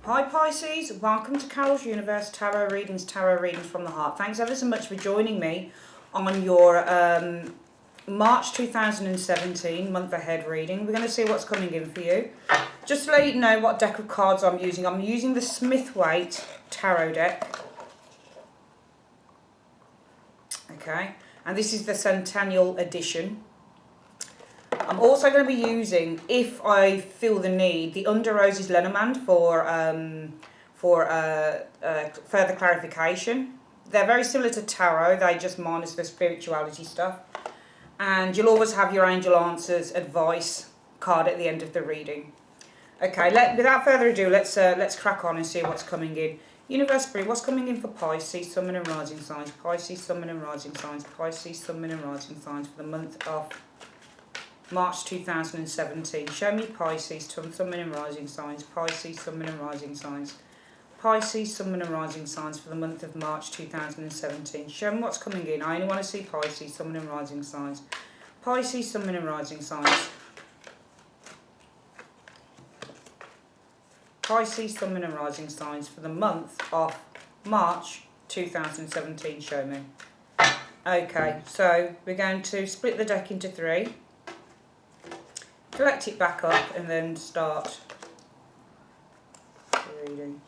Hi Pisces, welcome to Carol's Universe Tarot Readings from the Heart. Thanks ever so much for joining me on your March 2017 month ahead reading. We're going to see what's coming in for you. Just to let you know what deck of cards I'm using the Smith-Waite Tarot deck. Okay, and this is the Centennial Edition. I'm also going to be using, if I feel the need, the Under Roses Lenormand for further clarification. They're very similar to tarot, they just minus the spirituality stuff. And you'll always have your angel answers advice card at the end of the reading. Okay, without further ado, let's crack on and see what's coming in. Universe Spirit, what's coming in for Pisces, Sun, Moon and Rising signs? Pisces, Sun, Moon and Rising signs. Pisces, Sun, Moon and Rising signs for the month of March 2017. Show me Pisces, Sun, Moon and Rising signs. Pisces, Sun, Moon and Rising signs. Pisces, Sun, Moon and Rising signs for the month of March 2017. Show me what's coming in. I only want to see Pisces, Sun, Moon and Rising signs. Pisces, Sun, Moon and Rising signs. Pisces, Sun, Moon and Rising signs for the month of March 2017. Show me. Okay, so we're going to split the deck into three. Collect it back up and then start reading.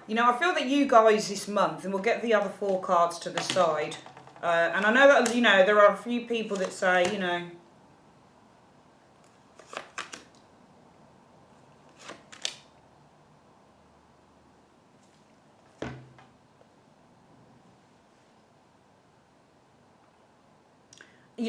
You know, I feel that you guys this month, and we'll get the other four cards to the side, and I know that, you know, there are a few people that say, you know,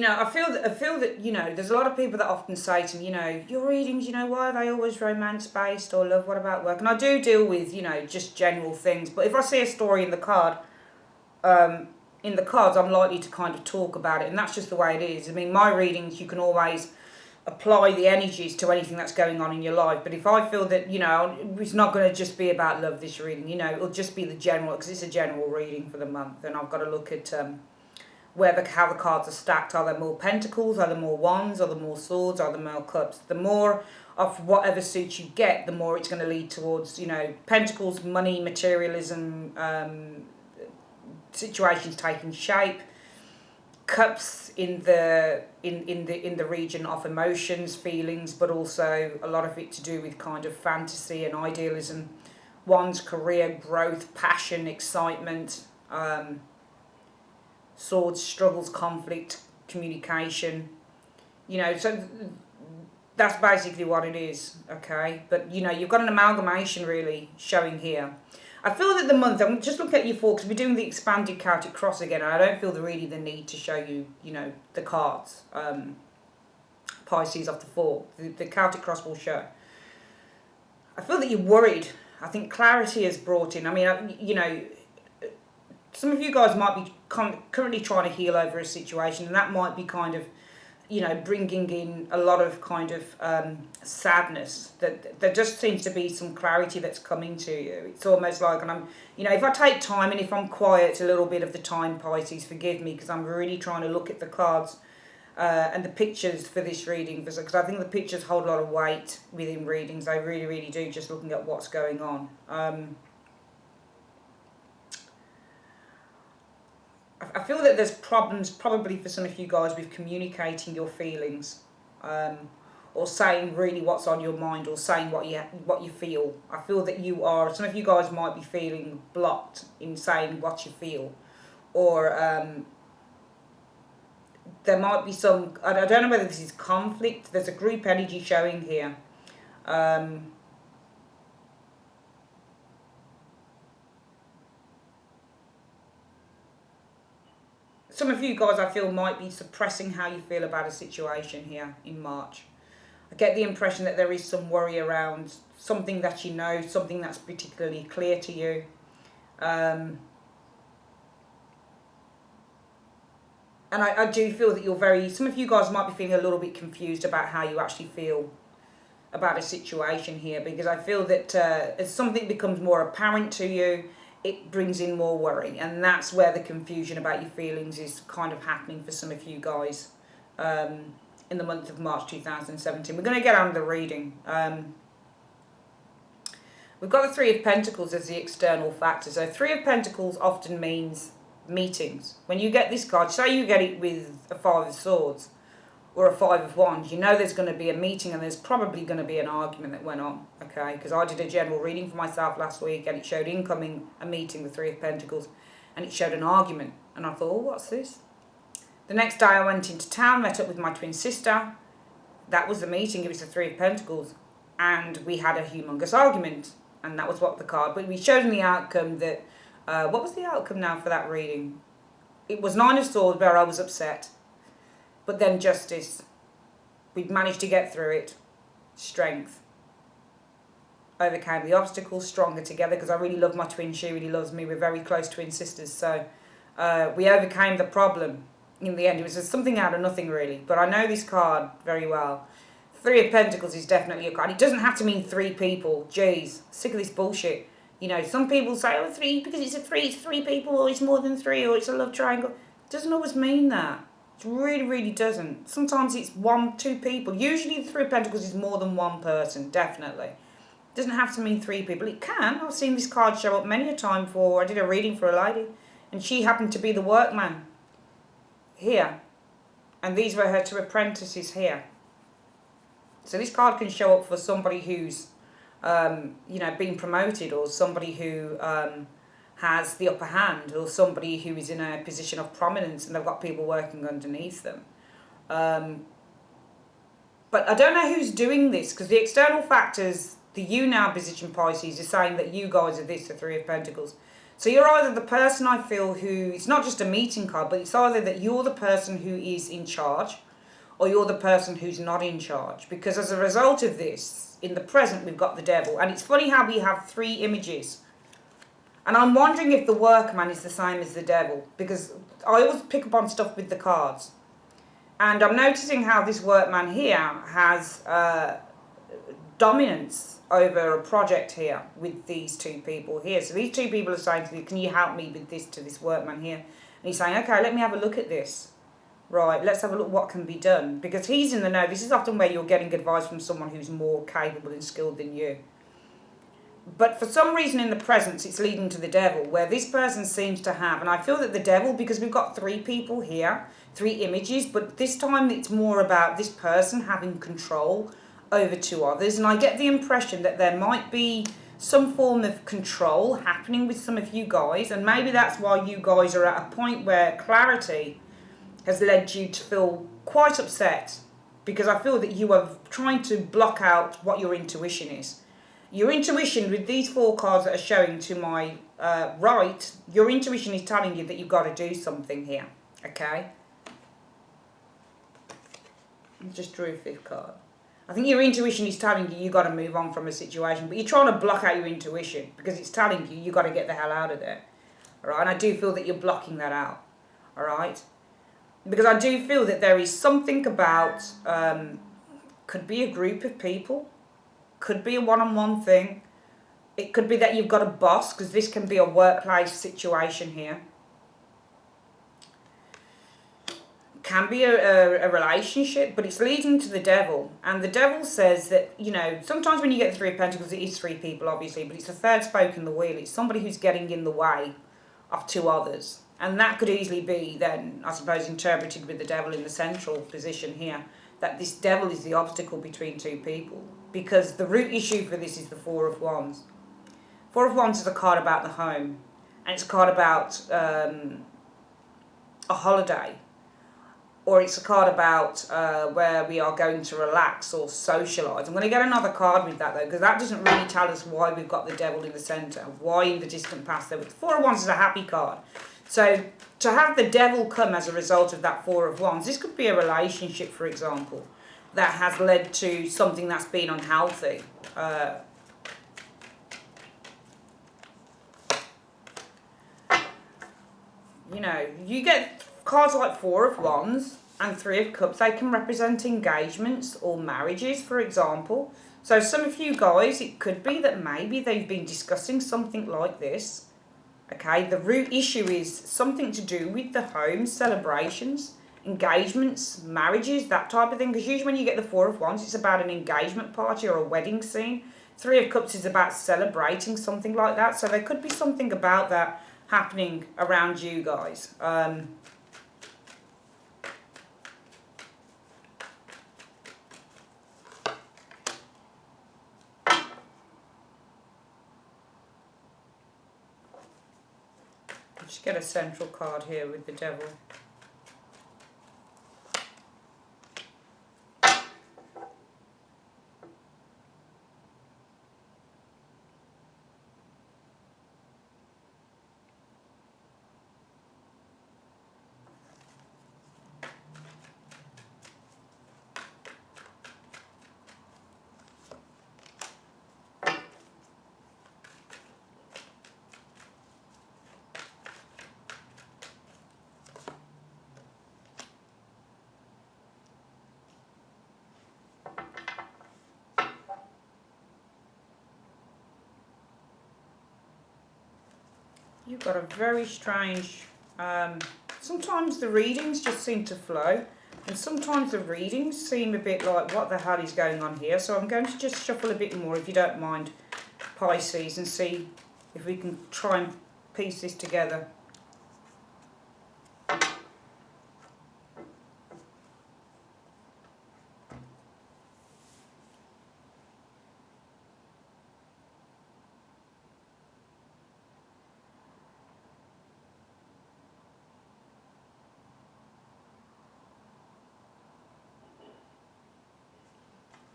I feel that, you know, there's a lot of people that often say to me, you know, your readings, you know, why are they always romance-based or love, what about work? And I do deal with, you know, just general things. But if I see a story in the cards, I'm likely to kind of talk about it. And that's just the way it is. I mean, my readings, you can always apply the energies to anything that's going on in your life. But if I feel that, you know, it's not going to just be about love, this reading, you know, it'll just be the general, because it's a general reading for the month. And I've got to look at how the cards are stacked. Are there more pentacles? Are there more wands? Are there more swords? Are there more cups? The more of whatever suit you get, the more it's going to lead towards, you know, pentacles, money, materialism, situations taking shape. Cups in the region of emotions, feelings, but also a lot of it to do with kind of fantasy and idealism. Wands, career, growth, passion, excitement. Swords, struggles, conflict, communication, you know, so that's basically what it is, okay? But, you know, you've got an amalgamation really showing here. I feel that the month, I'm just looking at you four, because we're doing the expanded Celtic cross again, and I don't feel really the need to show you, you know, the cards, Pisces of the four. The Celtic cross will show. I feel that you're worried. I think clarity is brought in. I mean, you know, some of you guys might be currently trying to heal over a situation, and that might be kind of, you know, bringing in a lot of kind of sadness. That there just seems to be some clarity that's coming to you. It's almost like, and I'm, you know, if I take time and if I'm quiet a little bit of the time, Pisces, forgive me, because I'm really trying to look at the cards and the pictures for this reading, because I think the pictures hold a lot of weight within readings. They really, really do, just looking at what's going on. I feel that there's problems probably for some of you guys with communicating your feelings, or saying really what's on your mind, or saying what you feel. I feel that some of you guys might be feeling blocked in saying what you feel, or there might be some, I don't know whether this is conflict. There's a group energy showing here. Some of you guys, I feel, might be suppressing how you feel about a situation here in March. I get the impression that there is some worry around something that you know, something that's particularly clear to you. And I do feel that some of you guys might be feeling a little bit confused about how you actually feel about a situation here, because I feel that as something becomes more apparent to you, it brings in more worry, and that's where the confusion about your feelings is kind of happening for some of you guys in the month of March 2017. We're going to get on the reading. We've got the Three of Pentacles as the external factor. So Three of Pentacles often means meetings. When you get this card, say you get it with a Five of Swords or a Five of Wands, you know there's going to be a meeting and there's probably going to be an argument that went on, okay? Because I did a general reading for myself last week and it showed incoming a meeting, the Three of Pentacles, and it showed an argument. And I thought, oh, what's this? The next day I went into town, met up with my twin sister. That was the meeting, it was the Three of Pentacles. And we had a humongous argument. And that was what the card, but we showed in the outcome that, what was the outcome now for that reading? It was Nine of Swords where I was upset. But then Justice. We'd managed to get through it. Strength. Overcame the obstacles, stronger together, because I really love my twin, she really loves me. We're very close twin sisters. So we overcame the problem in the end. It was just something out of nothing really. But I know this card very well. Three of Pentacles is definitely a card. It doesn't have to mean three people. Jeez, sick of this bullshit. You know, some people say, oh, three, because it's three people, or it's more than three, or it's a love triangle. It doesn't always mean that. It really, really doesn't. Sometimes it's one, two people. Usually the Three of Pentacles is more than one person, definitely. It doesn't have to mean three people. It can. I've seen this card show up many a time for, I did a reading for a lady, and she happened to be the workman here. And these were her two apprentices here. So this card can show up for somebody who's, being promoted, or somebody who has the upper hand, or somebody who is in a position of prominence and they've got people working underneath them. But I don't know who's doing this, because the external factors, the you now position Pisces, is saying that you guys are this, the Three of Pentacles. So you're either the person, I feel, who, it's not just a meeting card, but it's either that you're the person who is in charge, or you're the person who's not in charge. Because as a result of this, in the present, we've got the Devil. And it's funny how we have three images. And I'm wondering if the workman is the same as the Devil. Because I always pick up on stuff with the cards. And I'm noticing how this workman here has dominance over a project here with these two people here. So these two people are saying to me, can you help me with this, to this workman here? And he's saying, okay, let me have a look at this. Right, let's have a look what can be done. Because he's in the know. This is often where you're getting advice from someone who's more capable and skilled than you. But for some reason in the present, it's leading to the Devil, where this person seems to have, and I feel that the Devil, because we've got three people here, three images, but this time it's more about this person having control over two others. And I get the impression that there might be some form of control happening with some of you guys, and maybe that's why you guys are at a point where clarity has led you to feel quite upset, because I feel that you are trying to block out what your intuition is. Your intuition, with these four cards that are showing to my right, your intuition is telling you that you've got to do something here, okay? I just drew a fifth card. I think your intuition is telling you you've got to move on from a situation, but you're trying to block out your intuition because it's telling you you've got to get the hell out of there, all right? And I do feel that you're blocking that out, all right? Because I do feel that there is something about, could be a group of people, could be a one-on-one thing. It could be that you've got a boss, because this can be a workplace situation here. Can be a relationship, but it's leading to the Devil. And the Devil says that, you know, sometimes when you get the Three of Pentacles, it is three people, obviously, but it's the third spoke in the wheel. It's somebody who's getting in the way of two others. And that could easily be then, I suppose, interpreted with the Devil in the central position here, that this Devil is the obstacle between two people. Because the root issue for this is the Four of Wands. Four of Wands is a card about the home. And it's a card about a holiday. Or it's a card about where we are going to relax or socialise. I'm going to get another card with that, though, because that doesn't really tell us why we've got the Devil in the centre. Why in the distant past there. But the Four of Wands is a happy card. So to have the Devil come as a result of that Four of Wands, this could be a relationship, for example, that has led to something that's been unhealthy. You know, you get cards like Four of Wands and Three of Cups, they can represent engagements or marriages, for example. So some of you guys, it could be that maybe they've been discussing something like this. Okay, the root issue is something to do with the home, celebrations, engagements, marriages, that type of thing. Because usually when you get the Four of Wands, it's about an engagement party or a wedding scene. Three of Cups is about celebrating something like that. So there could be something about that happening around you guys. Just get a central card here with the Devil. You've got a very strange, sometimes the readings just seem to flow, and sometimes the readings seem a bit like, what the hell is going on here? So I'm going to just shuffle a bit more, if you don't mind, Pisces, and see if we can try and piece this together.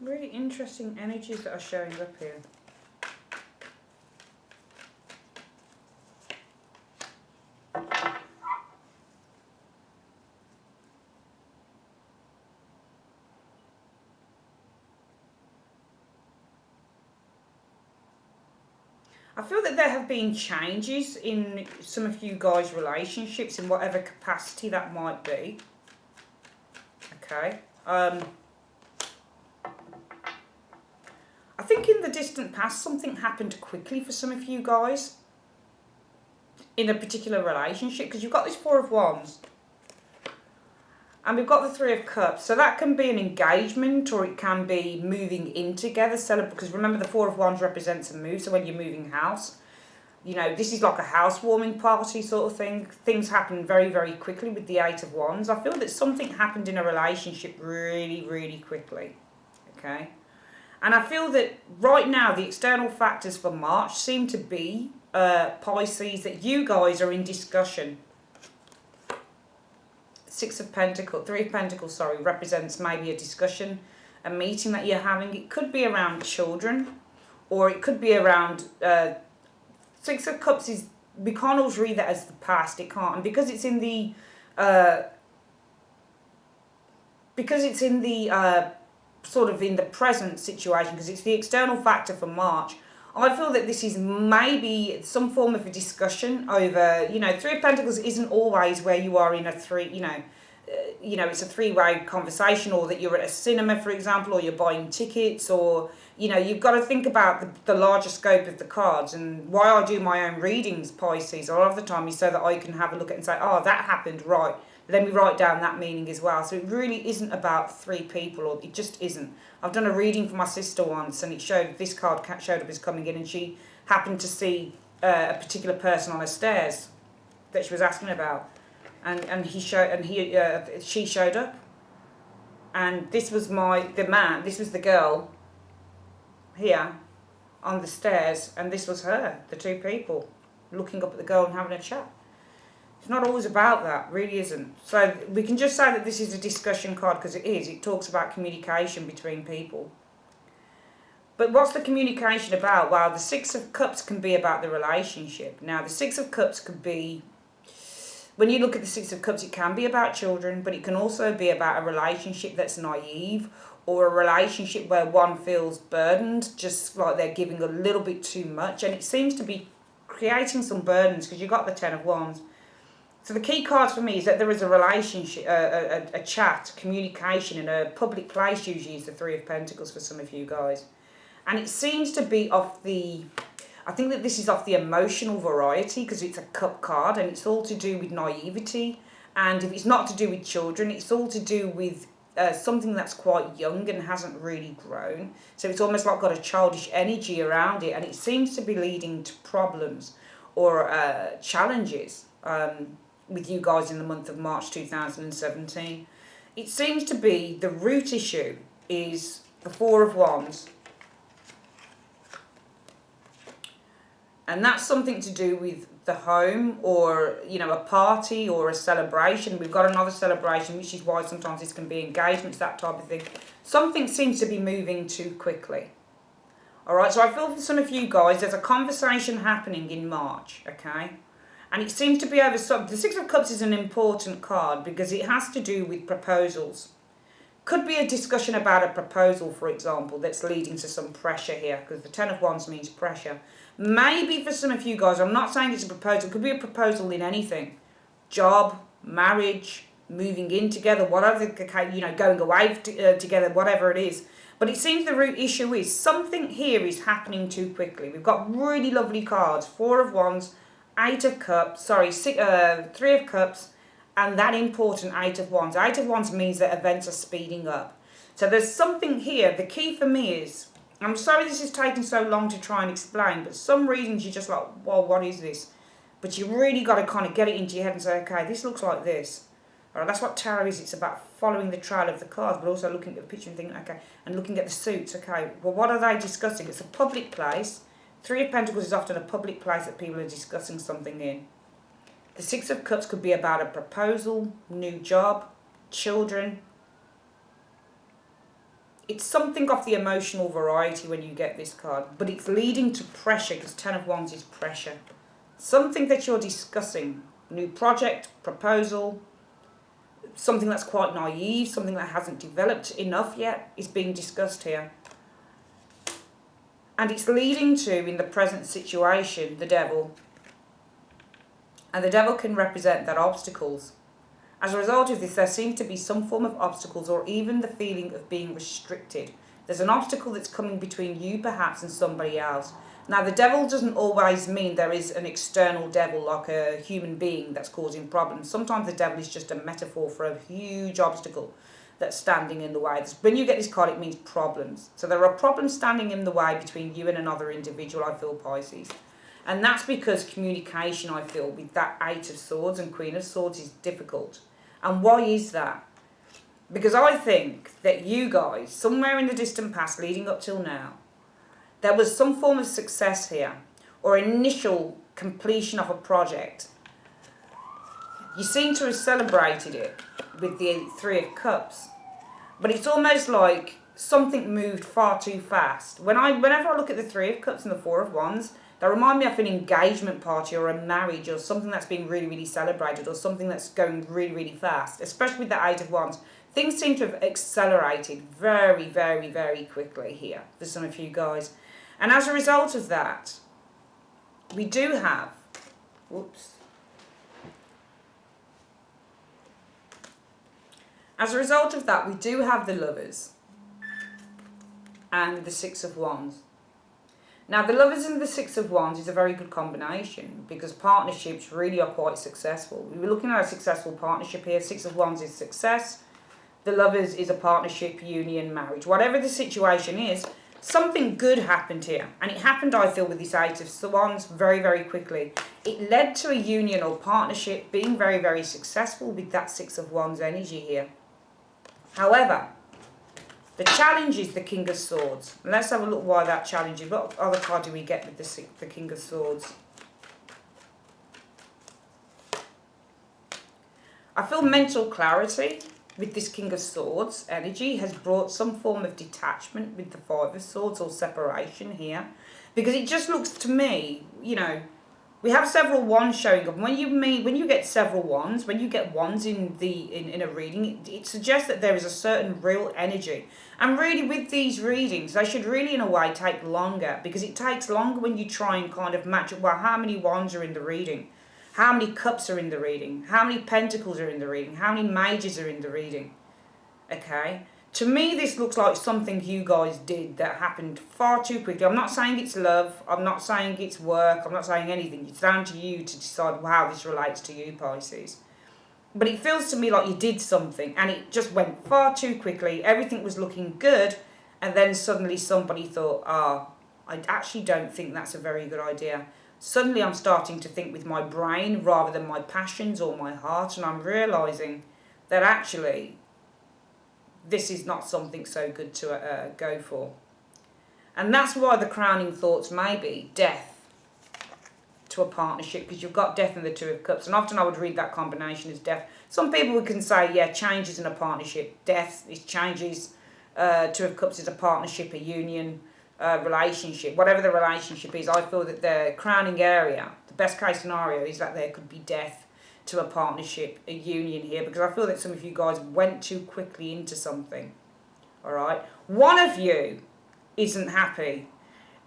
Really interesting energies that are showing up here. I feel that there have been changes in some of you guys' relationships in whatever capacity that might be. Okay. I think in the distant past something happened quickly for some of you guys in a particular relationship, because you've got this Four of Wands and we've got the Three of Cups. So that can be an engagement, or it can be moving in together. Because remember, the Four of Wands represents a move. So when you're moving house, you know, this is like a housewarming party sort of thing. Things happen very, very quickly with the Eight of Wands. I feel that something happened in a relationship really, really quickly. Okay. And I feel that right now the external factors for March seem to be, Pisces, that you guys are in discussion. Three of Pentacles, sorry, represents maybe a discussion, a meeting that you're having. It could be around children, or it could be around, Six of Cups is, we can't always read that as the past, it can't. And because it's in the, sort of in the present situation, because it's the external factor for March, I feel that this is maybe some form of a discussion over, you know, Three of Pentacles isn't always where you are in a it's a three-way conversation, or that you're at a cinema, for example, or you're buying tickets, or, you know, you've got to think about the larger scope of the cards. And why I do my own readings, Pisces, a lot of the time is so that I can have a look at it and say, oh, that happened, right. Let me write down that meaning as well. So it really isn't about three people, or it just isn't. I've done a reading for my sister once, and it showed, this card showed up as coming in, and she happened to see a particular person on the stairs that she was asking about, and she showed up, and this was this was the girl here on the stairs, and this was her, the two people looking up at the girl and having a chat. It's not always about that, really isn't. So we can just say that this is a discussion card, because it is. It talks about communication between people. But what's the communication about? Well, the Six of Cups can be about the relationship. Now, the Six of Cups could be, when you look at the Six of Cups, it can be about children, but it can also be about a relationship that's naive, or a relationship where one feels burdened, just like they're giving a little bit too much. And it seems to be creating some burdens, because you've got the Ten of Wands. So the key cards for me is that there is a relationship, a chat, communication in a public place. Usually is the Three of Pentacles for some of you guys. And it seems to be off the, I think that this is off the emotional variety because it's a cup card and it's all to do with naivety. And if it's not to do with children, it's all to do with something that's quite young and hasn't really grown. So it's almost like got a childish energy around it, and it seems to be leading to problems or challenges with you guys in the month of March 2017. It seems to be the root issue is the Four of Wands. And that's something to do with the home or, you know, a party or a celebration. We've got another celebration, which is why sometimes this can be engagements, that type of thing. Something seems to be moving too quickly. All right, so I feel for some of you guys, there's a conversation happening in March, okay? And it seems to be over some. The Six of Cups is an important card because it has to do with proposals. Could be a discussion about a proposal, for example, that's leading to some pressure here, because the Ten of Wands means pressure. Maybe for some of you guys, I'm not saying it's a proposal, it could be a proposal in anything. Job, marriage, moving in together, whatever, you know, going away together, whatever it is. But it seems the root issue is something here is happening too quickly. We've got really lovely cards, Four of Wands, Eight of Cups, Three of Cups, and that important Eight of Wands. Eight of Wands means that events are speeding up. So there's something here. The key for me is, I'm sorry this is taking so long to try and explain, but some reasons you're just like, well, what is this? But you really got to kind of get it into your head and say, okay, this looks like this. All right, that's what tarot is. It's about following the trail of the cards, but also looking at the picture and thinking, okay, and looking at the suits. Okay, well, what are they discussing? It's a public place. Three of Pentacles is often a public place that people are discussing something in. The Six of Cups could be about a proposal, new job, children. It's something of the emotional variety when you get this card, but it's leading to pressure because Ten of Wands is pressure. Something that you're discussing, new project, proposal, something that's quite naive, something that hasn't developed enough yet is being discussed here. And it's leading to, in the present situation, the Devil. And the Devil can represent that obstacles. As a result of this, there seems to be some form of obstacles or even the feeling of being restricted. There's an obstacle that's coming between you perhaps and somebody else. Now, the Devil doesn't always mean there is an external devil like a human being that's causing problems. Sometimes the devil is just a metaphor for a huge obstacle that's standing in the way. When you get this card, it means problems. So there are problems standing in the way between you and another individual, I feel, Pisces. And that's because communication, I feel, with that Eight of Swords and Queen of Swords is difficult. And why is that? Because I think that you guys, somewhere in the distant past leading up till now, there was some form of success here or initial completion of a project. You seem to have celebrated it with the Three of Cups. But it's almost like something moved far too fast. Whenever I look at the Three of Cups and the Four of Wands, they remind me of an engagement party or a marriage or something that's being really, really celebrated or something that's going really, really fast, especially with the Eight of Wands. Things seem to have accelerated very, very, very quickly here for some of you guys. And as a result of that, we do have, as a result of that, we do have the Lovers and the Six of Wands. Now, the Lovers and the Six of Wands is a very good combination because partnerships really are quite successful. We were looking at a successful partnership here. Six of Wands is success. The Lovers is a partnership, union, marriage. Whatever the situation is, something good happened here. And it happened, I feel, with this Eight of Wands very, very quickly. It led to a union or partnership being very, very successful with that Six of Wands energy here. However, the challenge is the King of Swords. Let's have a look why that challenge is. What other card do we get with the King of Swords? I feel mental clarity with this King of Swords energy has brought some form of detachment with the Five of Swords or separation here. Because it just looks to me, you know, we have several wands showing up. When you get several wands, when you get wands in a reading, it suggests that there is a certain real energy. And really with these readings, they should really in a way take longer because it takes longer when you try and kind of match up, well, how many wands are in the reading? How many cups are in the reading? How many pentacles are in the reading? How many mages are in the reading? Okay? To me, this looks like something you guys did that happened far too quickly. I'm not saying it's love. I'm not saying it's work. I'm not saying anything. It's down to you to decide how this relates to you, Pisces. But it feels to me like you did something and it just went far too quickly. Everything was looking good. And then suddenly somebody thought, I actually don't think that's a very good idea. Suddenly I'm starting to think with my brain rather than my passions or my heart. And I'm realising that actually this is not something so good to go for. And that's why the crowning thoughts may be death to a partnership, because you've got death and the Two of Cups. And often I would read that combination as death. Some people can say, yeah, changes in a partnership. Death is changes. Two of Cups is a partnership, a union, relationship. Whatever the relationship is, I feel that the crowning area, the best case scenario is that there could be death to a partnership, a union here, because I feel that some of you guys went too quickly into something. All right? One of you isn't happy,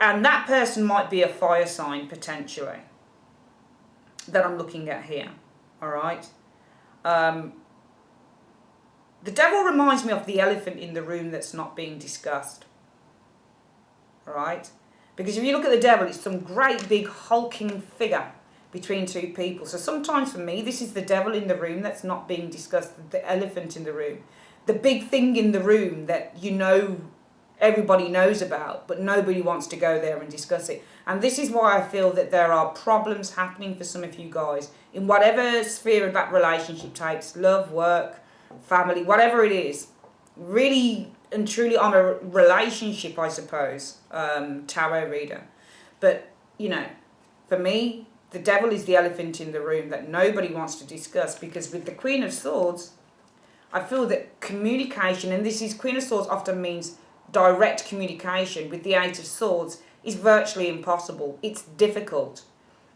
and that person might be a fire sign potentially that I'm looking at here. All right? The devil reminds me of the elephant in the room that's not being discussed. All right? Because if you look at the devil, it's some great big hulking figure between two people. So sometimes for me, this is the devil in the room that's not being discussed, the elephant in the room. The big thing in the room that you know everybody knows about, but nobody wants to go there and discuss it. And this is why I feel that there are problems happening for some of you guys in whatever sphere of that relationship takes, love, work, family, whatever it is. Really and truly, I'm a relationship, I suppose, tarot reader. But, you know, for me, the devil is the elephant in the room that nobody wants to discuss, because with the Queen of Swords, I feel that communication, and this is Queen of Swords often means direct communication, with the Eight of Swords is virtually impossible. It's difficult.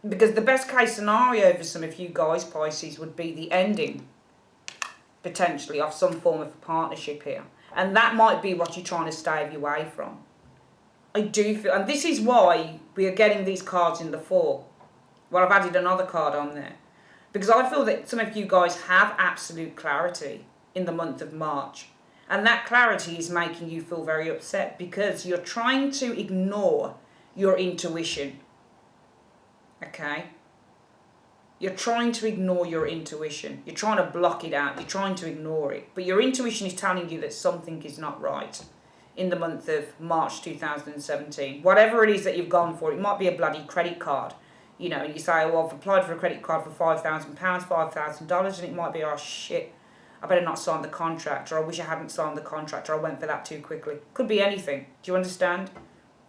Because the best case scenario for some of you guys, Pisces, would be the ending, potentially, of some form of partnership here. And that might be what you're trying to stay away from. I do feel, and this is why we are getting these cards in the Four. Well, I've added another card on there. Because I feel that some of you guys have absolute clarity in the month of March. And that clarity is making you feel very upset because you're trying to ignore your intuition. Okay? You're trying to ignore your intuition. You're trying to block it out. You're trying to ignore it. But your intuition is telling you that something is not right in the month of March 2017. Whatever it is that you've gone for, it might be a bloody credit card. You know, and you say, well, I've applied for a credit card for £5,000, $5,000, and it might be, oh shit, I better not sign the contract, or I wish I hadn't signed the contract, or I went for that too quickly. Could be anything. Do you understand?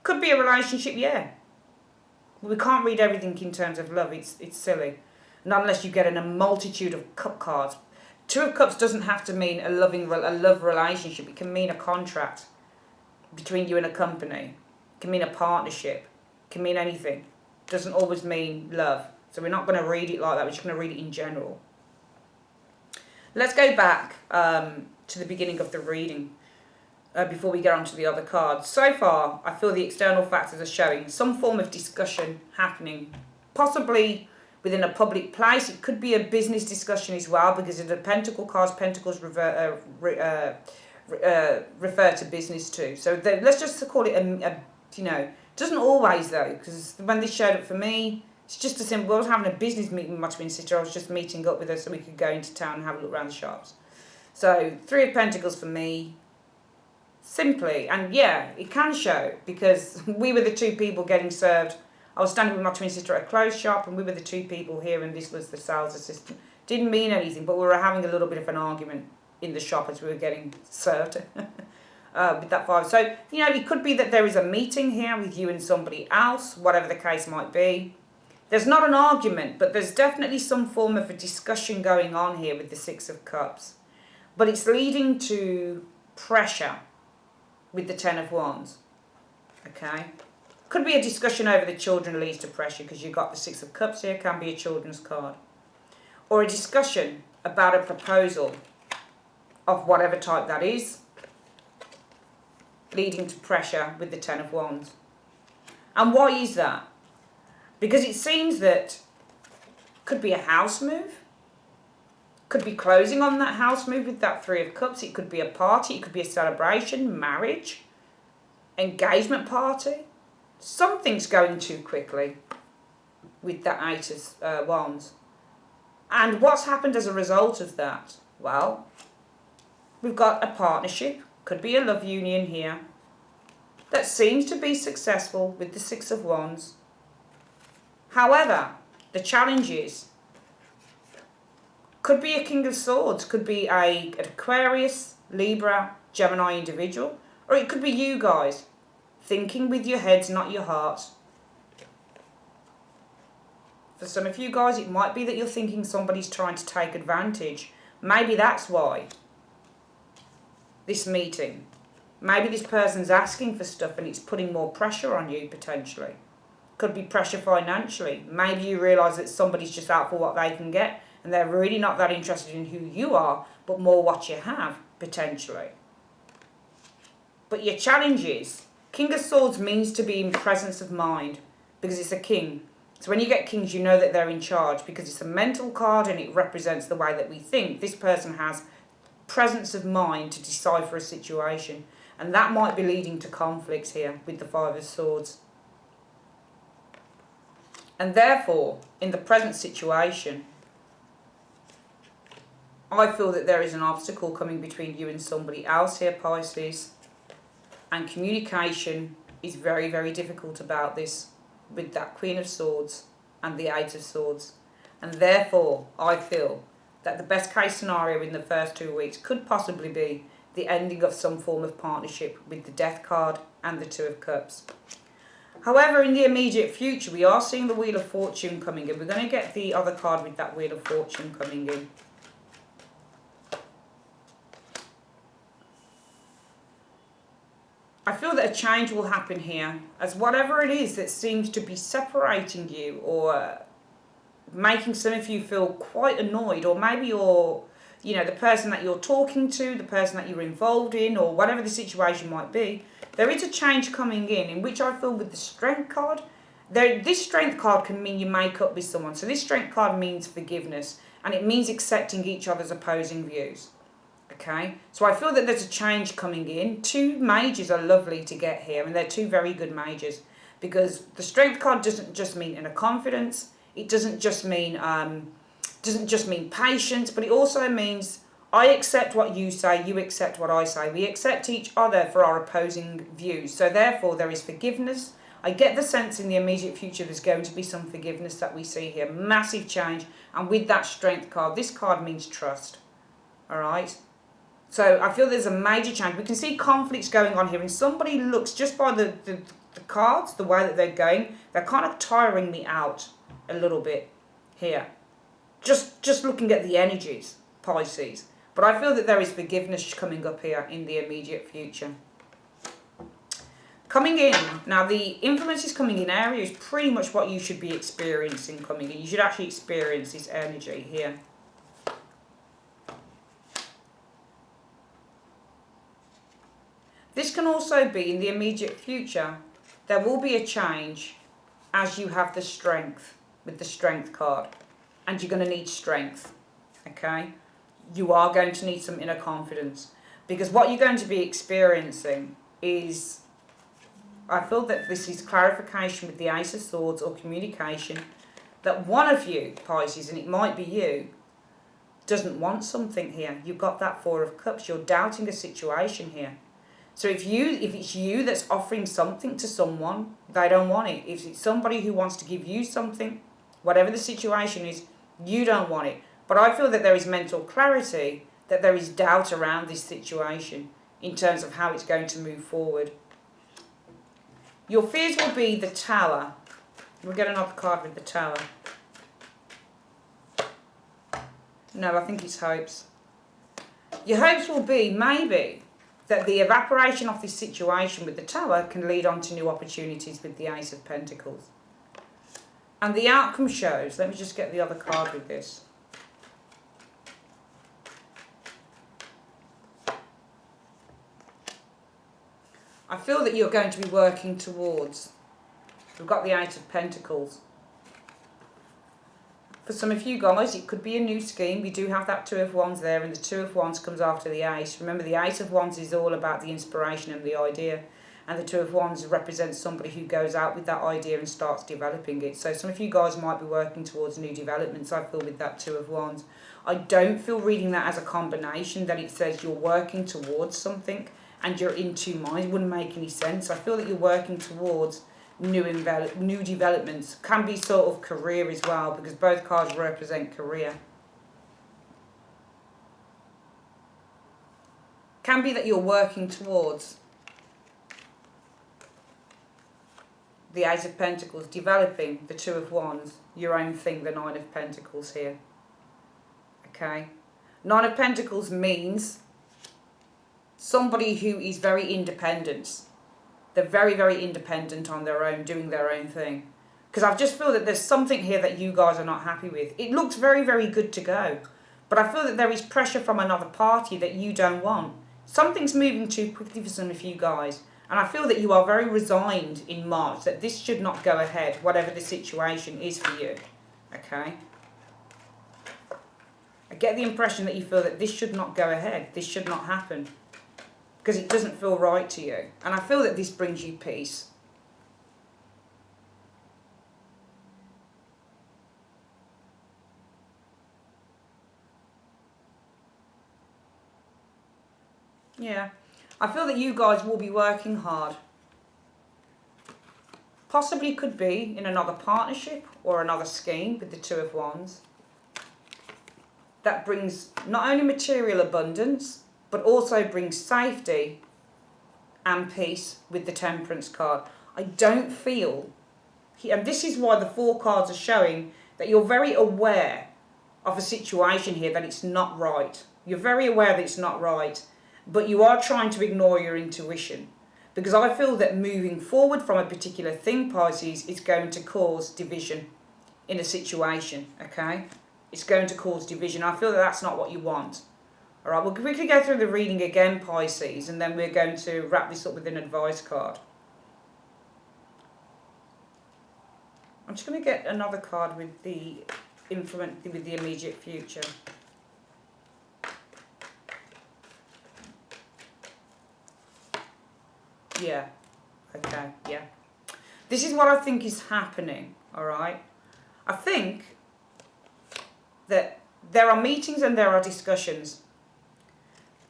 Could be a relationship, yeah. We can't read everything in terms of love. It's silly. Not unless you get in a multitude of cup cards. Two of Cups doesn't have to mean a love relationship. It can mean a contract between you and a company. It can mean a partnership. It can mean anything. It doesn't always mean love. So we're not going to read it like that. We're just going to read it in general. Let's go back to the beginning of the reading before we get on to the other cards. So far, I feel the external factors are showing some form of discussion happening, possibly within a public place. It could be a business discussion as well, because of the Pentacle cards, Pentacles refer to business too. So let's just call it you know, it doesn't always though, because when this showed up for me, it's just a simple, I was having a business meeting with my twin sister. I was just meeting up with her so we could go into town and have a look around the shops. So, Three of Pentacles for me, simply. And yeah, it can show, because we were the two people getting served. I was standing with my twin sister at a clothes shop, and we were the two people here, and this was the sales assistant. Didn't mean anything, but we were having a little bit of an argument in the shop as we were getting served with that vibe. So, you know, it could be that there is a meeting here with you and somebody else, whatever the case might be. There's not an argument, but there's definitely some form of a discussion going on here with the Six of Cups. But it's leading to pressure with the Ten of Wands. Okay? Could be a discussion over the children leads to pressure, because you've got the Six of Cups here, can be a children's card. Or a discussion about a proposal of whatever type that is, leading to pressure with the Ten of Wands. And why is that? Because it seems that Could be a house move. Could be closing on that house move with that Three of Cups. It could be a party. It could be a celebration, marriage, engagement party. Something's going too quickly with that Eight of Wands. And what's happened as a result of that? Well, we've got a partnership. Could be a love union here. That seems to be successful with the Six of Wands. However, the challenge is, could be a King of Swords, could be an Aquarius, Libra, Gemini individual, or it could be you guys, thinking with your heads, not your hearts. For some of you guys, it might be that you're thinking somebody's trying to take advantage. Maybe that's why this meeting. Maybe this person's asking for stuff and it's putting more pressure on you potentially. Could be pressure financially. Maybe you realise that somebody's just out for what they can get and they're really not that interested in who you are, but more what you have, potentially. But your challenge is, King of Swords means to be in presence of mind, because it's a king. So when you get kings, you know that they're in charge, because it's a mental card and it represents the way that we think. This person has presence of mind to decipher a situation, and that might be leading to conflicts here with the Five of Swords. And therefore, in the present situation, I feel that there is an obstacle coming between you and somebody else here, Pisces. And communication is very, very difficult about this with that Queen of Swords and the Eight of Swords. And therefore, I feel that the best case scenario in the first 2 weeks could possibly be the ending of some form of partnership with the Death card and the Two of Cups. However, in the immediate future, we are seeing the Wheel of Fortune coming in. We're going to get the other card with that Wheel of Fortune coming in. I feel that a change will happen here, as whatever it is that seems to be separating you or making some of you feel quite annoyed, or maybe you're, the person that you're talking to, the person that you're involved in, or whatever the situation might be, there is a change coming in which I feel with the Strength card, this Strength card can mean you make up with someone. So this Strength card means forgiveness, and it means accepting each other's opposing views. Okay, so I feel that there's a change coming in. Two mages are lovely to get here, and they're two very good mages, because the Strength card doesn't just mean inner confidence. It doesn't just mean patience, but it also means I accept what you say, you accept what I say. We accept each other for our opposing views. So therefore, there is forgiveness. I get the sense in the immediate future there's going to be some forgiveness that we see here. Massive change. And with that Strength card, this card means trust. All right. So I feel there's a major change. We can see conflicts going on here, and somebody looks, just by the cards, the way that they're going, they're kind of tiring me out a little bit here. Just looking at the energies, Pisces. But I feel that there is forgiveness coming up here in the immediate future. Coming in, now the influences coming in area is pretty much what you should be experiencing coming in. You should actually experience this energy here. This can also be in the immediate future. There will be a change as you have the Strength with the Strength card. And you're going to need strength. Okay? You are going to need some inner confidence. Because what you're going to be experiencing is, I feel that this is clarification with the Ace of Swords or communication. That one of you, Pisces, and it might be you, doesn't want something here. You've got that Four of Cups. You're doubting a situation here. So if it's you that's offering something to someone, they don't want it. If it's somebody who wants to give you something, whatever the situation is, you don't want it. But I feel that there is mental clarity, that there is doubt around this situation in terms of how it's going to move forward. Your fears will be the Tower. We'll get another card with the Tower. No, I think it's hopes. Your hopes will be, maybe, that the evaporation of this situation with the Tower can lead on to new opportunities with the Ace of Pentacles. And the outcome shows, let me just get the other card with this. I feel that you're going to be working towards, we've got the Eight of Pentacles. For some of you guys, it could be a new scheme. We do have that Two of Wands there, and the Two of Wands comes after the Ace. Remember, the Ace of Wands is all about the inspiration and the idea, and the Two of Wands represents somebody who goes out with that idea and starts developing it. So some of you guys might be working towards new developments, I feel, with that Two of Wands. I don't feel reading that as a combination, that it says you're working towards something and you're in two minds. It wouldn't make any sense. I feel that you're working towards new developments. Can be sort of career as well, because both cards represent career. Can be that you're working towards the Ace of Pentacles, developing the Two of Wands, your own thing, the Nine of Pentacles here. Okay? Nine of Pentacles means somebody who is very independent. They're very, very independent on their own, doing their own thing. Because I just feel that there's something here that you guys are not happy with. It looks very, very good to go. But I feel that there is pressure from another party that you don't want. Something's moving too quickly for some of you guys. And I feel that you are very resigned in March that this should not go ahead, whatever the situation is for you. Okay? I get the impression that you feel that this should not go ahead. This should not happen. Because it doesn't feel right to you. And I feel that this brings you peace. Yeah. I feel that you guys will be working hard. Possibly could be in another partnership or another scheme with the Two of Wands. That brings not only material abundance, but also brings safety and peace with the Temperance card. I don't feel, and this is why the four cards are showing that you're very aware of a situation here, that it's not right. You're very aware that it's not right, but you are trying to ignore your intuition. Because I feel that moving forward from a particular thing, Pisces, is going to cause division in a situation, okay? It's going to cause division. I feel that that's not what you want. All right, we'll quickly go through the reading again, Pisces, and then we're going to wrap this up with an advice card. I'm just going to get another card with the influence, with the immediate future. Yeah, okay, yeah. This is what I think is happening, all right? I think that there are meetings and there are discussions.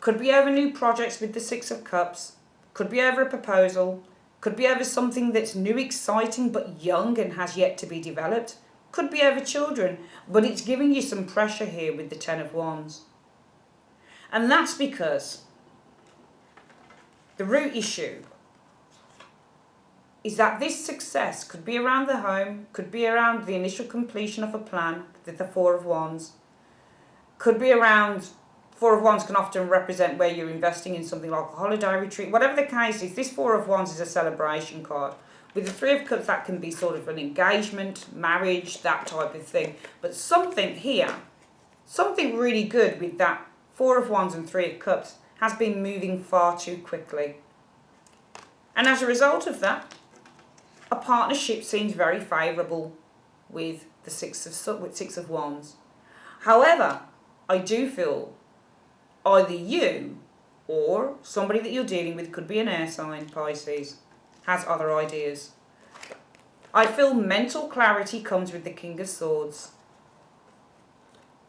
Could be over new projects with the Six of Cups. Could be over a proposal. Could be over something that's new, exciting, but young and has yet to be developed. Could be over children. But it's giving you some pressure here with the Ten of Wands. And that's because the root issue is that this success could be around the home, could be around the initial completion of a plan, the Four of Wands. Could be around... Four of Wands can often represent where you're investing in something like a holiday retreat. Whatever the case is, this Four of Wands is a celebration card. With the Three of Cups, that can be sort of an engagement, marriage, that type of thing. But something here, something really good with that Four of Wands and Three of Cups has been moving far too quickly. And as a result of that, a partnership seems very favourable with the Six of Wands. However, I do feel either you or somebody that you're dealing with, could be an air sign, Pisces, has other ideas. I feel mental clarity comes with the King of Swords.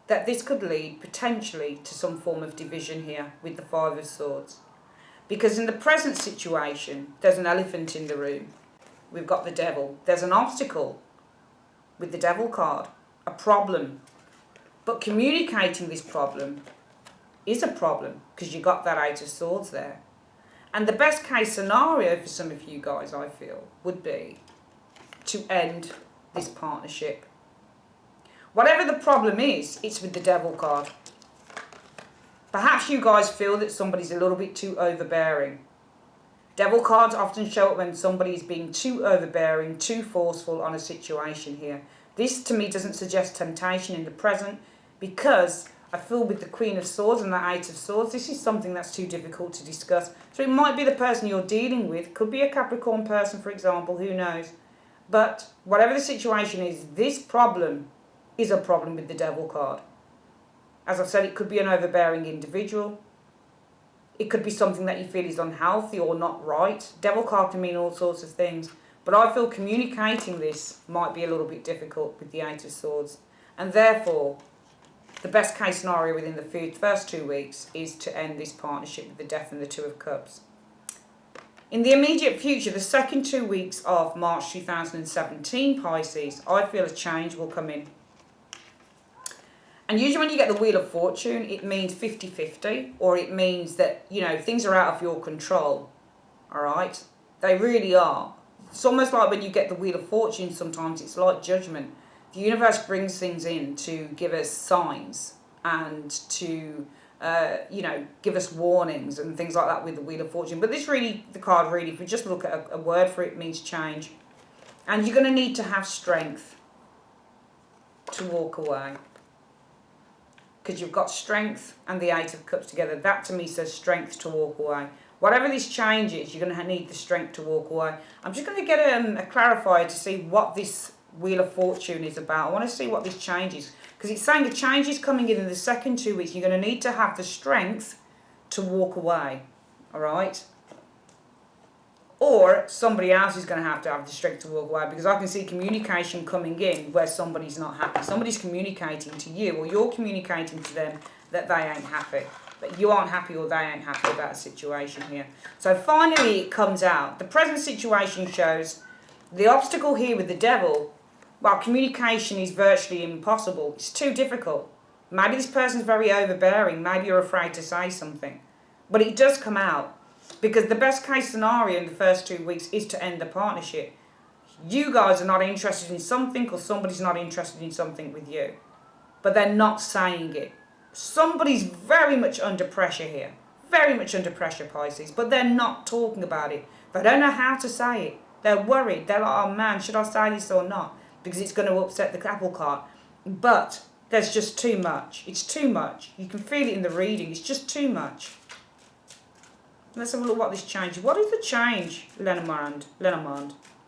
That this could lead potentially to some form of division here with the Five of Swords. Because in the present situation, there's an elephant in the room. We've got the Devil. There's an obstacle with the Devil card, a problem. But communicating this problem is a problem because you got that Eight of Swords there. And the best case scenario for some of you guys, I feel, would be to end this partnership. Whatever the problem is, it's with the Devil card. Perhaps you guys feel that somebody's a little bit too overbearing. Devil cards often show up when somebody is being too overbearing, too forceful on a situation here. This to me doesn't suggest temptation in the present, because I feel with the Queen of Swords and the Eight of Swords, this is something that's too difficult to discuss. So it might be the person you're dealing with, could be a Capricorn person, for example, who knows. But whatever the situation is, this problem is a problem with the Devil card. As I said, it could be an overbearing individual. It could be something that you feel is unhealthy or not right. Devil card can mean all sorts of things. But I feel communicating this might be a little bit difficult with the Eight of Swords. And therefore, the best case scenario within the first 2 weeks is to end this partnership with the Death and the Two of Cups. In the immediate future, the second 2 weeks of March 2017, Pisces, I feel a change will come in. And usually when you get the Wheel of Fortune, it means 50-50, or it means that, you know, things are out of your control, all right? They really are. It's almost like when you get the Wheel of Fortune sometimes, it's like judgment. The universe brings things in to give us signs and to, you know, give us warnings and things like that with the Wheel of Fortune. But this really, the card really, if we just look at a word for it, means change. And you're going to need to have strength to walk away. Because you've got strength and the Eight of Cups together. That to me says strength to walk away. Whatever this change is, you're going to need the strength to walk away. I'm just going to get a clarifier to see what this Wheel of Fortune is about. I want to see what this change is. Because it's saying the change is coming in the second 2 weeks. You're going to need to have the strength to walk away. All right? Or somebody else is going to have the strength to walk away, because I can see communication coming in where somebody's not happy. Somebody's communicating to you, or you're communicating to them that they ain't happy. That you aren't happy or they ain't happy about a situation here. So finally it comes out. The present situation shows the obstacle here with the Devil. Well, communication is virtually impossible. It's too difficult. Maybe this person's very overbearing. Maybe you're afraid to say something. But it does come out. Because the best case scenario in the first 2 weeks is to end the partnership. You guys are not interested in something, or somebody's not interested in something with you. But they're not saying it. Somebody's very much under pressure here. Very much under pressure, Pisces. But they're not talking about it. They don't know how to say it. They're worried. They're like, oh man, should I say this or not? Because it's going to upset the apple cart. But there's just too much. It's too much. You can feel it in the reading. It's just too much. Let's have a look what this change is. What is the change, Lenormand?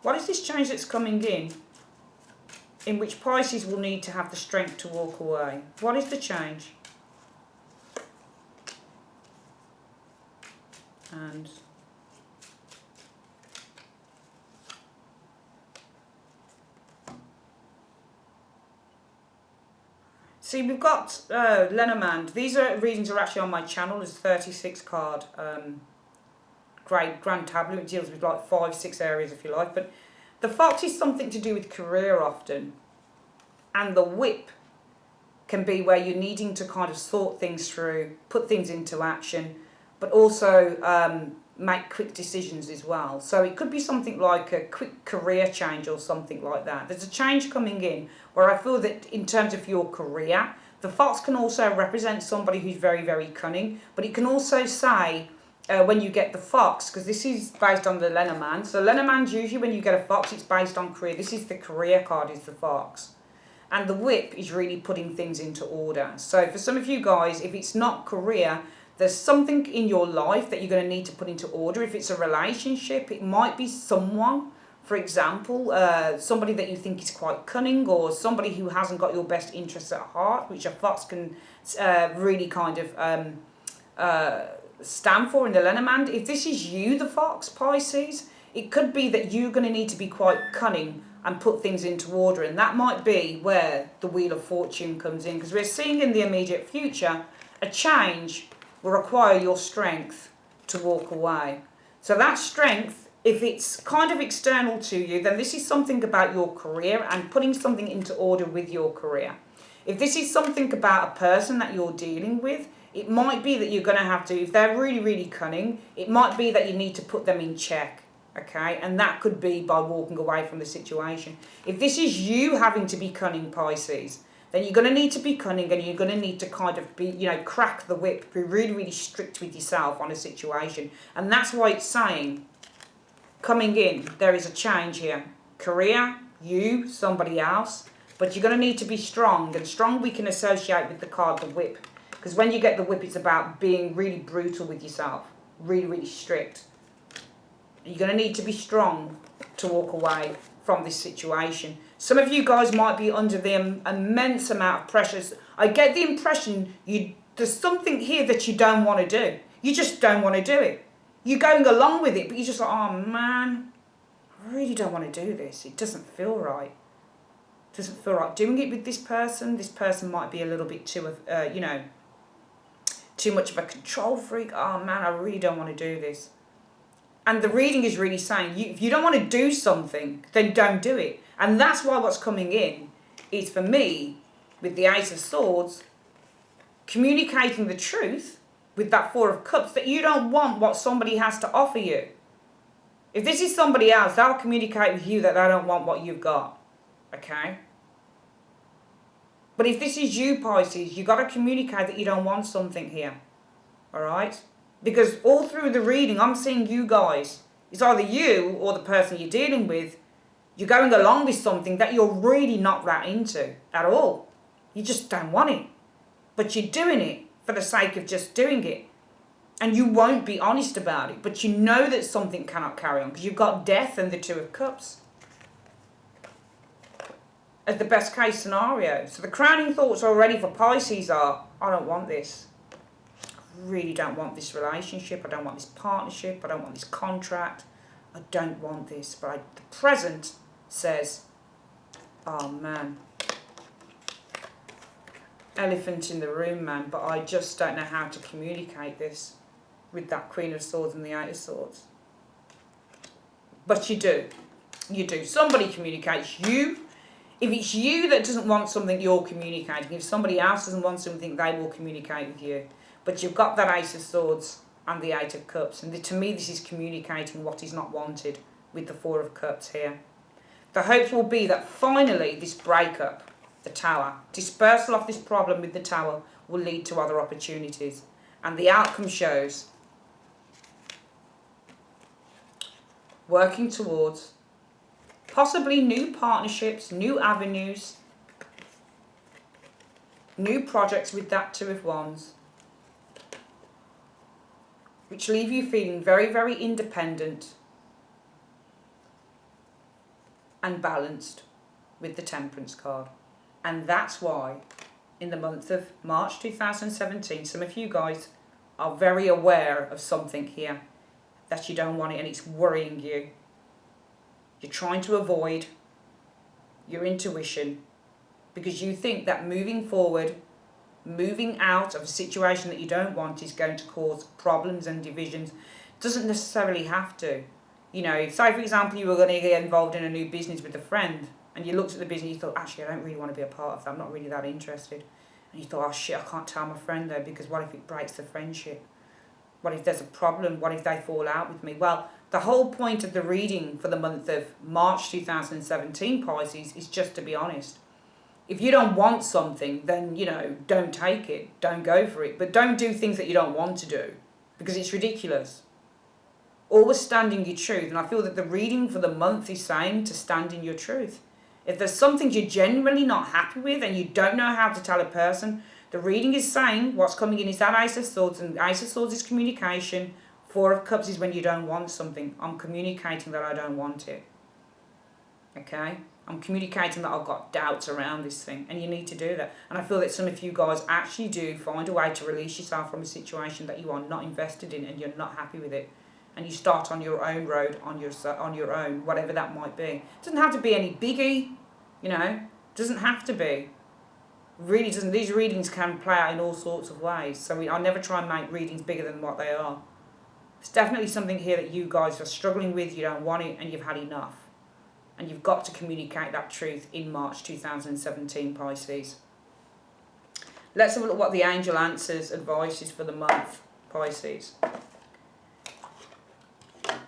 What is this change that's coming in which Pisces will need to have the strength to walk away? What is the change? And see, we've got Lenormand. These readings are actually on my channel. There's 36 card grand tableau. It deals with like 5-6 areas if you like. But the fox is something to do with career often. And the whip can be where you're needing to kind of sort things through, put things into action, but also make quick decisions as well. So it could be something like a quick career change or something like that. There's a change coming in where I feel that in terms of your career, the fox can also represent somebody who's very, very cunning, but it can also say when you get the fox, because this is based on the Lenormand. So Lenormand, usually when you get a fox, it's based on career. This is the career card, is the fox. And the whip is really putting things into order. So for some of you guys, if it's not career, there's something in your life that you're going to need to put into order. If it's a relationship, it might be someone, for example, somebody that you think is quite cunning, or somebody who hasn't got your best interests at heart, which a fox can really kind of stand for in the Lenormand. If this is you, the fox, Pisces, it could be that you're going to need to be quite cunning and put things into order. And that might be where the Wheel of Fortune comes in, because we're seeing in the immediate future a change will require your strength to walk away. So that strength, if it's kind of external to you, then this is something about your career and putting something into order with your career. If this is something about a person that you're dealing with, it might be that you're going to have to, if they're really, really cunning, it might be that you need to put them in check, okay? And that could be by walking away from the situation. If this is you having to be cunning, Pisces, then you're going to need to be cunning, and you're going to need to kind of be, you know, crack the whip, be really, really strict with yourself on a situation. And that's why it's saying, coming in, there is a change here. Career, you, somebody else, but you're going to need to be strong. And strong we can associate with the card, the whip. Because when you get the whip, it's about being really brutal with yourself, really, really strict. You're going to need to be strong to walk away from this situation. Some of you guys might be under the immense amount of pressures. I get the impression there's something here that you don't want to do. You just don't want to do it. You're going along with it, but you're just like, oh man, I really don't want to do this. It doesn't feel right. It doesn't feel right doing it with this person. This person might be a little bit too, too much of a control freak. Oh man, I really don't want to do this. And the reading is really saying, if you don't want to do something, then don't do it. And that's why what's coming in is, for me, with the Ace of Swords, communicating the truth with that Four of Cups, that you don't want what somebody has to offer you. If this is somebody else, they'll communicate with you that they don't want what you've got. Okay? But if this is you, Pisces, you've got to communicate that you don't want something here. Alright? Because all through the reading, I'm seeing you guys. It's either you or the person you're dealing with. You're going along with something that you're really not that into at all. You just don't want it. But you're doing it for the sake of just doing it. And you won't be honest about it. But you know that something cannot carry on because you've got Death and the Two of Cups as the best case scenario. So the crowning thoughts already for Pisces are, I don't want this. I really don't want this relationship. I don't want this partnership. I don't want this contract. I don't want this. But the present says, oh man, elephant in the room, man, but I just don't know how to communicate this with that Queen of Swords and the Eight of Swords. But you do. You do. Somebody communicates. You. If it's you that doesn't want something, you're communicating. If somebody else doesn't want something, they will communicate with you. But you've got that Ace of Swords and the Eight of Cups. And to me, this is communicating what is not wanted with the Four of Cups here. The hopes will be that finally this breakup, the Tower, dispersal of this problem with the Tower, will lead to other opportunities. And the outcome shows working towards possibly new partnerships, new avenues, new projects with that Two of Wands, which leave you feeling very, very independent and balanced with the Temperance card. And that's why in the month of March 2017, some of you guys are very aware of something here that you don't want it and it's worrying you. You're trying to avoid your intuition because you think that moving forward, moving out of a situation that you don't want is going to cause problems and divisions. Doesn't necessarily have to. You know, say for example you were going to get involved in a new business with a friend and you looked at the business and you thought, actually I don't really want to be a part of that, I'm not really that interested. And you thought, oh shit, I can't tell my friend though because what if it breaks the friendship? What if there's a problem? What if they fall out with me? Well, the whole point of the reading for the month of March 2017, Pisces, is just to be honest. If you don't want something, then, you know, don't take it. Don't go for it. But don't do things that you don't want to do because it's ridiculous. Always stand in your truth. And I feel that the reading for the month is saying to stand in your truth. If there's something you're genuinely not happy with and you don't know how to tell a person, the reading is saying what's coming in is that Ace of Swords, and Ace of Swords is communication. Four of Cups is when you don't want something. I'm communicating that I don't want it. Okay? I'm communicating that I've got doubts around this thing, and you need to do that. And I feel that some of you guys actually do find a way to release yourself from a situation that you are not invested in and you're not happy with it. And you start on your own road, on your own, whatever that might be. It doesn't have to be any biggie, you know. It doesn't have to be. Really doesn't. These readings can play out in all sorts of ways. So I never try and make readings bigger than what they are. It's definitely something here that you guys are struggling with, you don't want it, and you've had enough. And you've got to communicate that truth in March 2017, Pisces. Let's have a look at what the angel answers advice is for the month, Pisces.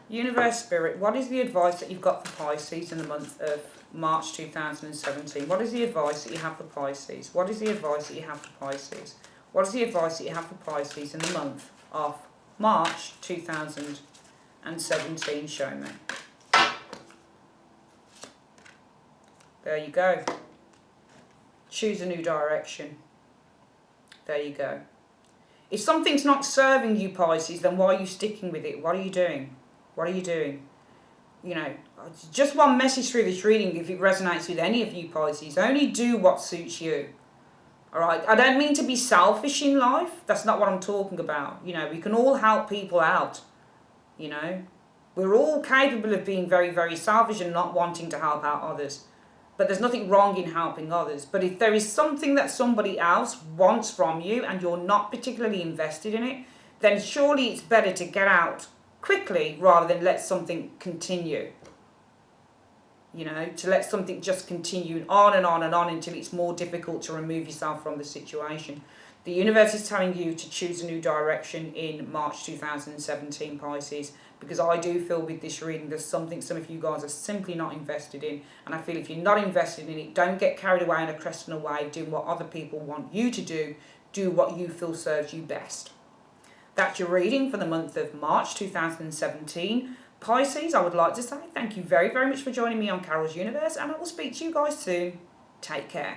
Universe Spirit, what is the advice that you've got for Pisces in the month of March 2017? What is the advice that you have for Pisces? What is the advice that you have for Pisces? What is the advice that you have for Pisces in the month of March 2017? Show me. There you go. Choose a new direction. There you go. If something's not serving you, Pisces, then why are you sticking with it? What are you doing? What are you doing? You know, Just one message through this reading, if it resonates with any of you Pisces, only do what suits you. All right, I don't mean to be selfish in life. That's not what I'm talking about. You know, we can all help people out. You know, we're all capable of being very, very selfish and not wanting to help out others. But there's nothing wrong in helping others. But if there is something that somebody else wants from you and you're not particularly invested in it, then surely it's better to get out quickly rather than let something continue. You know, to let something just continue on and on and on until it's more difficult to remove yourself from the situation. The universe is telling you to choose a new direction in March 2017, Pisces, because I do feel with this reading there's something some of you guys are simply not invested in. And I feel if you're not invested in it, don't get carried away in a crest and a wave doing what other people want you to do. Do what you feel serves you best. That's your reading for the month of March 2017. Pisces, I would like to say thank you very, very much for joining me on Carol's Universe, and I will speak to you guys soon. Take care.